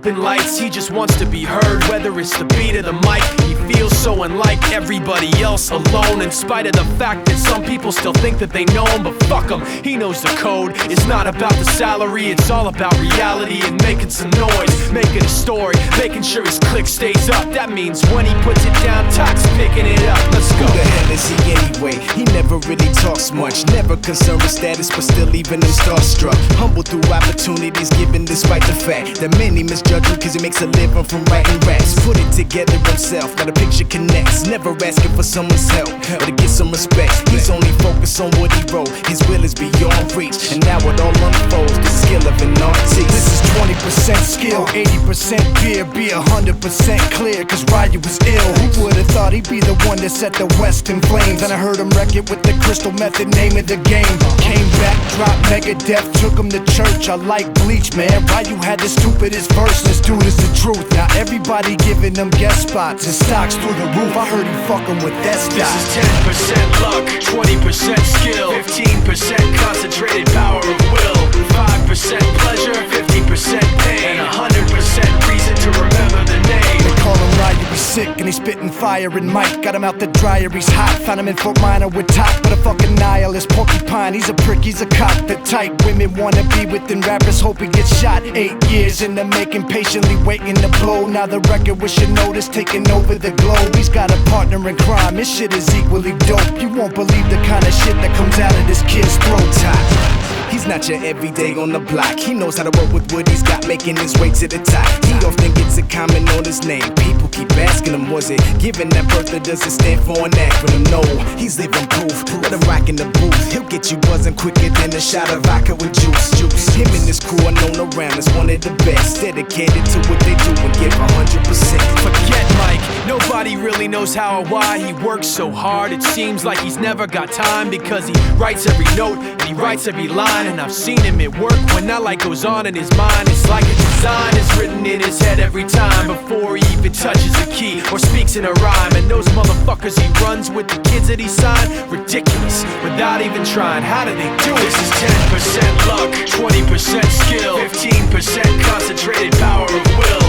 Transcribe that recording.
developing lights. He just wants to be heard, whether it's the beat or the mic. He feels so unlike everybody else, alone, in spite of the fact that some people still think that they know him. But fuck him, he knows the code. It's not about the salary, it's all about reality and making some noise, making a story, making sure his click stays up. That means when he puts it down, Tox picking it up. Let's go. Who the hell is he anyway? He never really talks much, never concerned with status, but still leaving him starstruck. Humble through opportunities given despite the fact that many misjudge him cause he makes a living from writing raps. Put it together himself, now the picture connects, never asking for someone's help or to get some respect. He's only focused on what he wrote, his will is beyond reach, and now it all unfolds, the skill of an artist. This is 20% skill, 80% beer, be 100% clear, cause Ryu was ill. Who would've thought he'd be the one that set the West in flames? And I heard him wreck it with the crystal method, name of the game. Came back, dropped Megadeth, took him to church. I like Bleach, man. Ryu had the stupidest verse, this dude is the truth. Now everybody giving them guest spots and stocks through the roof. I heard he fucking with that stock. This is 10% luck, 20% skill, 15% concentrated power of will, 5% pleasure, 50% pain, and 100% reason to remember the name. They call him Ryu, he's sick and he's spitting fire. And Mike got him out the dryer, he's hot. Found him in Fort Minor with top, but a fucking nihilist porcupine. He's a prick, he's a cock. The type women wanna be within rappers, hope he gets shot. 8 years in the making, patiently waiting to blow. Now the record with your notice taking over the globe. He's got a partner in crime, his shit is equally dope. You won't believe the kind of shit that comes out of this kid's throat. He's not your everyday on the block. He knows how to work with what he's got, making his way to the top. He often gets a comment on his name. People keep asking him, was it given that birth that doesn't stand for an acronym? No, he's living proof. Let him rock in the booth. He'll get you buzzing quicker than a shot of vodka with juice. Him and his crew are known around as one of the best, dedicated to what they do and give 100%. Forget Mike, nobody really knows how or why he works so hard. It seems like he's never got time, because he writes every note and he writes every line. And I've seen him at work when that light goes on in his mind. It's like a design is written in his head every time, before he even touches a key or speaks in a rhyme. And those motherfuckers he runs with, the kids that he signed, ridiculous, without even trying. How do they do it? This is 10% luck, 20% skill, 15% concentrated power of will,